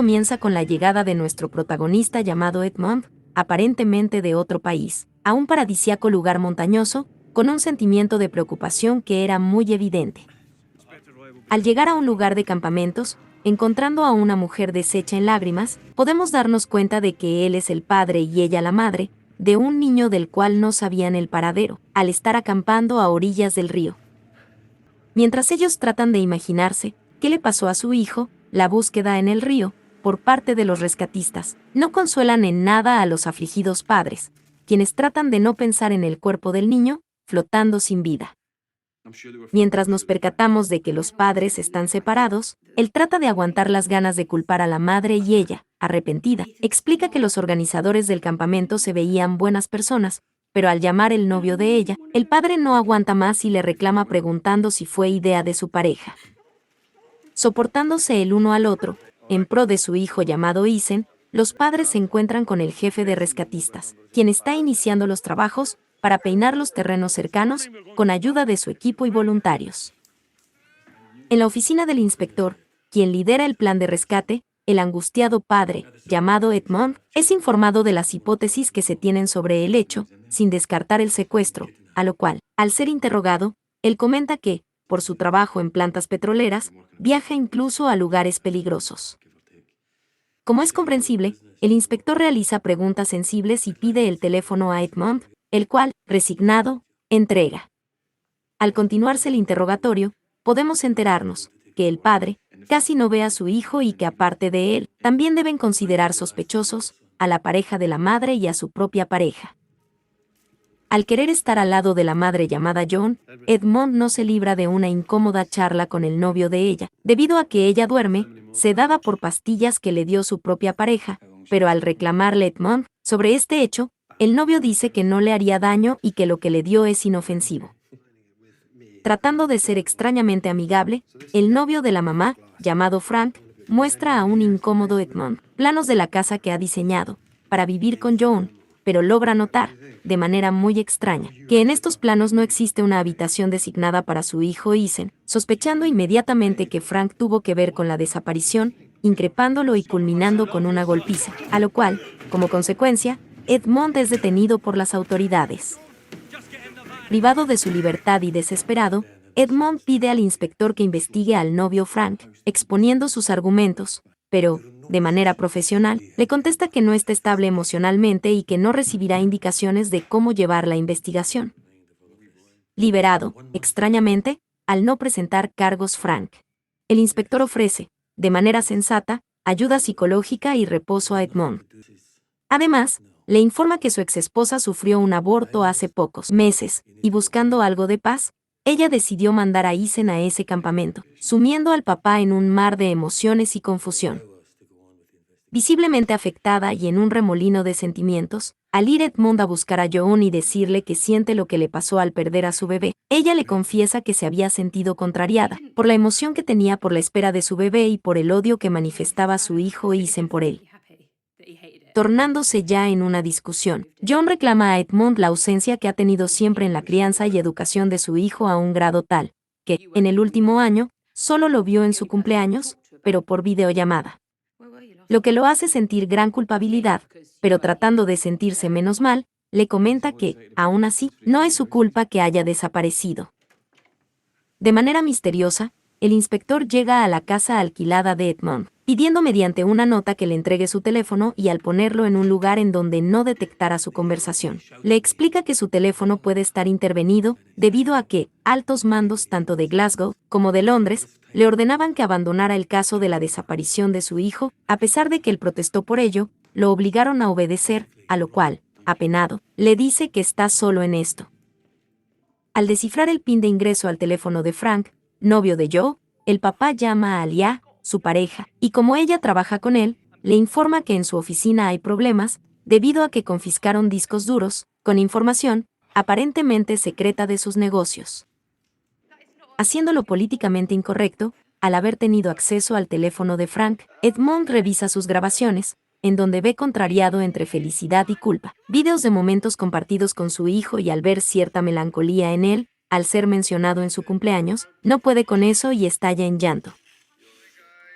comienza con la llegada de nuestro protagonista llamado Edmond, aparentemente de otro país, a un paradisíaco lugar montañoso, con un sentimiento de preocupación que era muy evidente. Al llegar a un lugar de campamentos, encontrando a una mujer deshecha en lágrimas, podemos darnos cuenta de que él es el padre y ella la madre, de un niño del cual no sabían el paradero, al estar acampando a orillas del río. Mientras ellos tratan de imaginarse qué le pasó a su hijo, la búsqueda en el río, por parte de los rescatistas, no consuelan en nada a los afligidos padres, quienes tratan de no pensar en el cuerpo del niño, flotando sin vida. Mientras nos percatamos de que los padres están separados, él trata de aguantar las ganas de culpar a la madre y ella, arrepentida, explica que los organizadores del campamento se veían buenas personas, pero al llamar el novio de ella, el padre no aguanta más y le reclama preguntando si fue idea de su pareja. Soportándose el uno al otro, en pro de su hijo llamado Isen, los padres se encuentran con el jefe de rescatistas, quien está iniciando los trabajos para peinar los terrenos cercanos con ayuda de su equipo y voluntarios. En la oficina del inspector, quien lidera el plan de rescate, el angustiado padre, llamado Edmond, es informado de las hipótesis que se tienen sobre el hecho, sin descartar el secuestro, a lo cual, al ser interrogado, él comenta que, por su trabajo en plantas petroleras, viaja incluso a lugares peligrosos. Como es comprensible, el inspector realiza preguntas sensibles y pide el teléfono a Edmond, el cual, resignado, entrega. Al continuarse el interrogatorio, podemos enterarnos que el padre casi no ve a su hijo y que aparte de él, también deben considerar sospechosos a la pareja de la madre y a su propia pareja. Al querer estar al lado de la madre llamada John, Edmond no se libra de una incómoda charla con el novio de ella, debido a que ella duerme, sedada por pastillas que le dio su propia pareja, pero al reclamarle Edmond sobre este hecho, el novio dice que no le haría daño y que lo que le dio es inofensivo. Tratando de ser extrañamente amigable, el novio de la mamá, llamado Frank, muestra a un incómodo Edmond planos de la casa que ha diseñado para vivir con John, pero logra notar, de manera muy extraña, que en estos planos no existe una habitación designada para su hijo Isen, sospechando inmediatamente que Frank tuvo que ver con la desaparición, increpándolo y culminando con una golpiza, a lo cual, como consecuencia, Edmond es detenido por las autoridades. Privado de su libertad y desesperado, Edmond pide al inspector que investigue al novio Frank, exponiendo sus argumentos, pero, de manera profesional, le contesta que no está estable emocionalmente y que no recibirá indicaciones de cómo llevar la investigación. Liberado, extrañamente, al no presentar cargos Frank. El inspector ofrece, de manera sensata, ayuda psicológica y reposo a Edmond. Además, le informa que su exesposa sufrió un aborto hace pocos meses, y buscando algo de paz, ella decidió mandar a Isen a ese campamento, sumiendo al papá en un mar de emociones y confusión. Visiblemente afectada y en un remolino de sentimientos, al ir Edmond a buscar a John y decirle que siente lo que le pasó al perder a su bebé, ella le confiesa que se había sentido contrariada, por la emoción que tenía por la espera de su bebé y por el odio que manifestaba su hijo Isen por él. Tornándose ya en una discusión, John reclama a Edmond la ausencia que ha tenido siempre en la crianza y educación de su hijo a un grado tal, que, en el último año, solo lo vio en su cumpleaños, pero por videollamada. Lo que lo hace sentir gran culpabilidad, pero tratando de sentirse menos mal, le comenta que, aún así, no es su culpa que haya desaparecido. De manera misteriosa, el inspector llega a la casa alquilada de Edmond, pidiendo mediante una nota que le entregue su teléfono y al ponerlo en un lugar en donde no detectara su conversación, le explica que su teléfono puede estar intervenido debido a que altos mandos tanto de Glasgow como de Londres le ordenaban que abandonara el caso de la desaparición de su hijo, a pesar de que él protestó por ello, lo obligaron a obedecer, a lo cual, apenado, le dice que está solo en esto. Al descifrar el PIN de ingreso al teléfono de Frank, novio de Joe, el papá llama a Alia, su pareja, y como ella trabaja con él, le informa que en su oficina hay problemas, debido a que confiscaron discos duros, con información, aparentemente secreta de sus negocios. Haciéndolo políticamente incorrecto, al haber tenido acceso al teléfono de Frank, Edmond revisa sus grabaciones, en donde ve contrariado entre felicidad y culpa, videos de momentos compartidos con su hijo y al ver cierta melancolía en él, al ser mencionado en su cumpleaños, no puede con eso y estalla en llanto.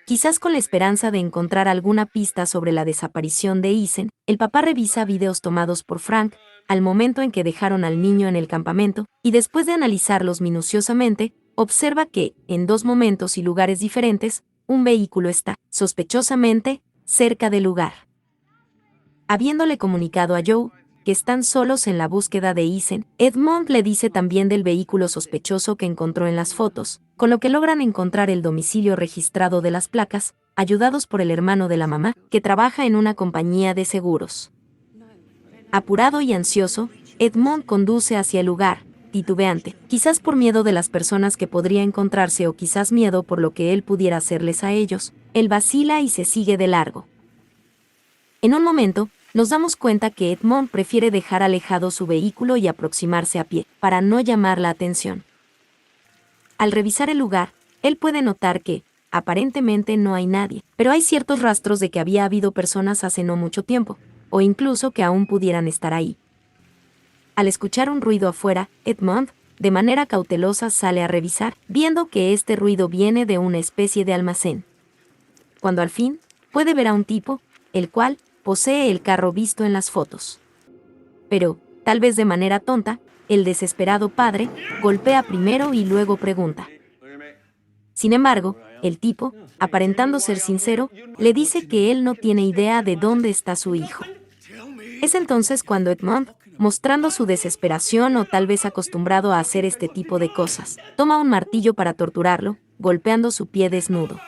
Quizás con la esperanza de encontrar alguna pista sobre la desaparición de Isen, el papá revisa videos tomados por Frank al momento en que dejaron al niño en el campamento, y después de analizarlos minuciosamente, observa que, en dos momentos y lugares diferentes, un vehículo está, sospechosamente, cerca del lugar. Habiéndole comunicado a Joe que están solos en la búsqueda de Isen, Edmond le dice también del vehículo sospechoso que encontró en las fotos, con lo que logran encontrar el domicilio registrado de las placas, ayudados por el hermano de la mamá, que trabaja en una compañía de seguros. Apurado y ansioso, Edmond conduce hacia el lugar, titubeante, quizás por miedo de las personas que podría encontrarse o quizás miedo por lo que él pudiera hacerles a ellos. Él vacila y se sigue de largo. En un momento, nos damos cuenta que Edmond prefiere dejar alejado su vehículo y aproximarse a pie, para no llamar la atención. Al revisar el lugar, él puede notar que, aparentemente no hay nadie, pero hay ciertos rastros de que había habido personas hace no mucho tiempo, o incluso que aún pudieran estar ahí. Al escuchar un ruido afuera, Edmond, de manera cautelosa, sale a revisar, viendo que este ruido viene de una especie de almacén. Cuando al fin, puede ver a un tipo, el cual posee el carro visto en las fotos. Pero, tal vez de manera tonta, el desesperado padre golpea primero y luego pregunta. Sin embargo, el tipo, aparentando ser sincero, le dice que él no tiene idea de dónde está su hijo. Es entonces cuando Edmond, mostrando su desesperación o tal vez acostumbrado a hacer este tipo de cosas, toma un martillo para torturarlo, golpeando su pie desnudo.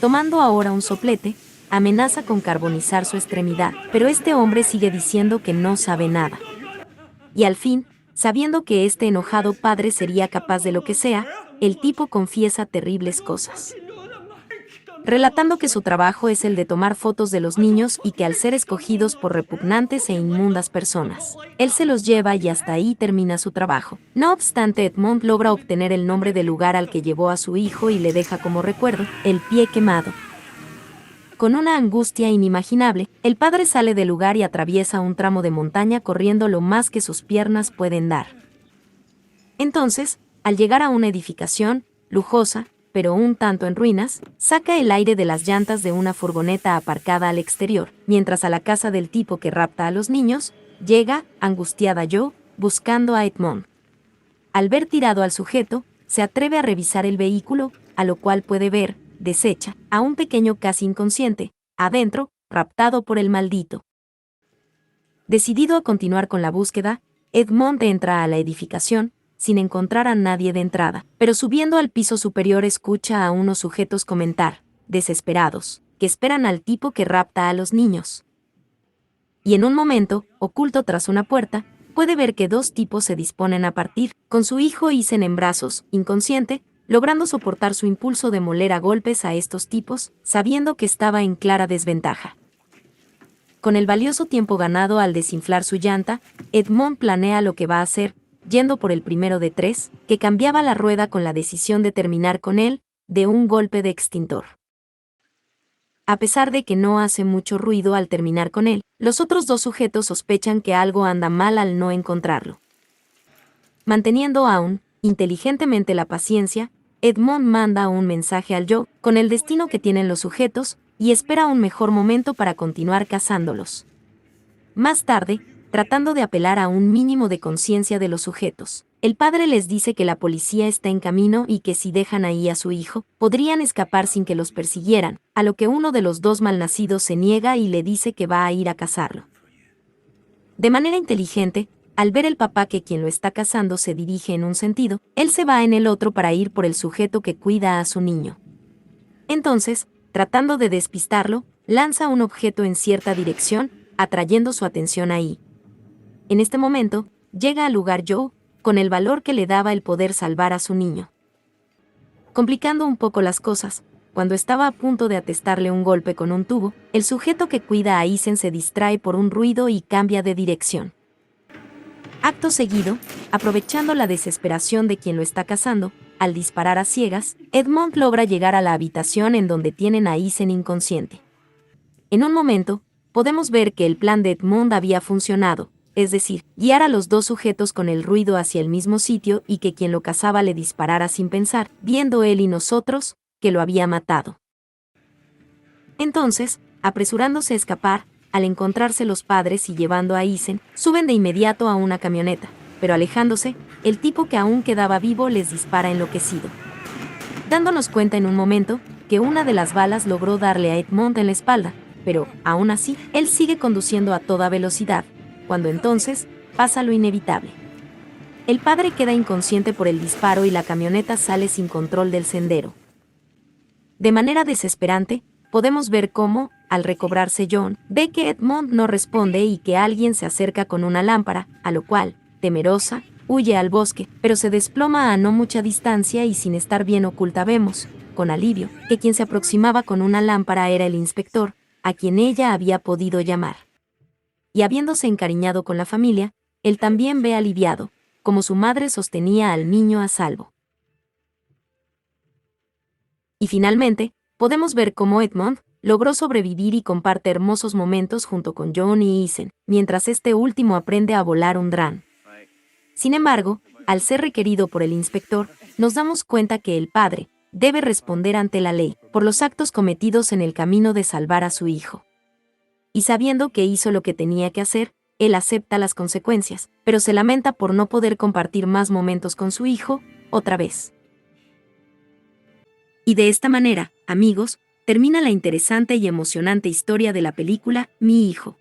Tomando ahora un soplete, amenaza con carbonizar su extremidad, pero este hombre sigue diciendo que no sabe nada. Y al fin, sabiendo que este enojado padre sería capaz de lo que sea, el tipo confiesa terribles cosas. Relatando que su trabajo es el de tomar fotos de los niños y que al ser escogidos por repugnantes e inmundas personas, él se los lleva y hasta ahí termina su trabajo. No obstante, Edmond logra obtener el nombre del lugar al que llevó a su hijo y le deja como recuerdo el pie quemado. Con una angustia inimaginable, el padre sale del lugar y atraviesa un tramo de montaña corriendo lo más que sus piernas pueden dar. Entonces, al llegar a una edificación, lujosa, pero un tanto en ruinas, saca el aire de las llantas de una furgoneta aparcada al exterior, mientras a la casa del tipo que rapta a los niños, llega, angustiada Joe, buscando a Edmond. Al ver tirado al sujeto, se atreve a revisar el vehículo, a lo cual puede ver, desecha, a un pequeño casi inconsciente, adentro, raptado por el maldito. Decidido a continuar con la búsqueda, Edmond entra a la edificación, sin encontrar a nadie de entrada, pero subiendo al piso superior escucha a unos sujetos comentar, desesperados, que esperan al tipo que rapta a los niños. Y en un momento, oculto tras una puerta, puede ver que dos tipos se disponen a partir, con su hijo Isen en brazos, inconsciente, logrando soportar su impulso de moler a golpes a estos tipos, sabiendo que estaba en clara desventaja. Con el valioso tiempo ganado al desinflar su llanta, Edmond planea lo que va a hacer, yendo por el primero de tres, que cambiaba la rueda con la decisión de terminar con él, de un golpe de extintor. A pesar de que no hace mucho ruido al terminar con él, los otros dos sujetos sospechan que algo anda mal al no encontrarlo. Manteniendo aún, inteligentemente la paciencia, Edmond manda un mensaje al Joe, con el destino que tienen los sujetos, y espera un mejor momento para continuar cazándolos. Más tarde, tratando de apelar a un mínimo de conciencia de los sujetos, el padre les dice que la policía está en camino y que si dejan ahí a su hijo, podrían escapar sin que los persiguieran, a lo que uno de los dos malnacidos se niega y le dice que va a ir a cazarlo. De manera inteligente, al ver el papá que quien lo está cazando se dirige en un sentido, él se va en el otro para ir por el sujeto que cuida a su niño. Entonces, tratando de despistarlo, lanza un objeto en cierta dirección, atrayendo su atención ahí. En este momento, llega al lugar Joe, con el valor que le daba el poder salvar a su niño. Complicando un poco las cosas, cuando estaba a punto de atestarle un golpe con un tubo, el sujeto que cuida a Isen se distrae por un ruido y cambia de dirección. Acto seguido, aprovechando la desesperación de quien lo está cazando, al disparar a ciegas, Edmond logra llegar a la habitación en donde tienen a Isen inconsciente. En un momento, podemos ver que el plan de Edmond había funcionado, es decir, guiar a los dos sujetos con el ruido hacia el mismo sitio y que quien lo cazaba le disparara sin pensar, viendo él y nosotros, que lo había matado. Entonces, apresurándose a escapar, al encontrarse los padres y llevando a Ethan, suben de inmediato a una camioneta, pero alejándose, el tipo que aún quedaba vivo les dispara enloquecido. Dándonos cuenta en un momento que una de las balas logró darle a Edmond en la espalda, pero, aún así, él sigue conduciendo a toda velocidad, cuando entonces pasa lo inevitable. El padre queda inconsciente por el disparo y la camioneta sale sin control del sendero. De manera desesperante, podemos ver cómo, al recobrarse John, ve que Edmond no responde y que alguien se acerca con una lámpara, a lo cual, temerosa, huye al bosque, pero se desploma a no mucha distancia y sin estar bien oculta vemos, con alivio, que quien se aproximaba con una lámpara era el inspector, a quien ella había podido llamar. Y habiéndose encariñado con la familia, él también ve aliviado, como su madre sostenía al niño a salvo. Y finalmente, podemos ver cómo Edmond logró sobrevivir y comparte hermosos momentos junto con John y Ethan, mientras este último aprende a volar un dron. Sin embargo, al ser requerido por el inspector, nos damos cuenta que el padre debe responder ante la ley por los actos cometidos en el camino de salvar a su hijo. Y sabiendo que hizo lo que tenía que hacer, él acepta las consecuencias, pero se lamenta por no poder compartir más momentos con su hijo, otra vez. Y de esta manera, amigos, termina la interesante y emocionante historia de la película Mi hijo.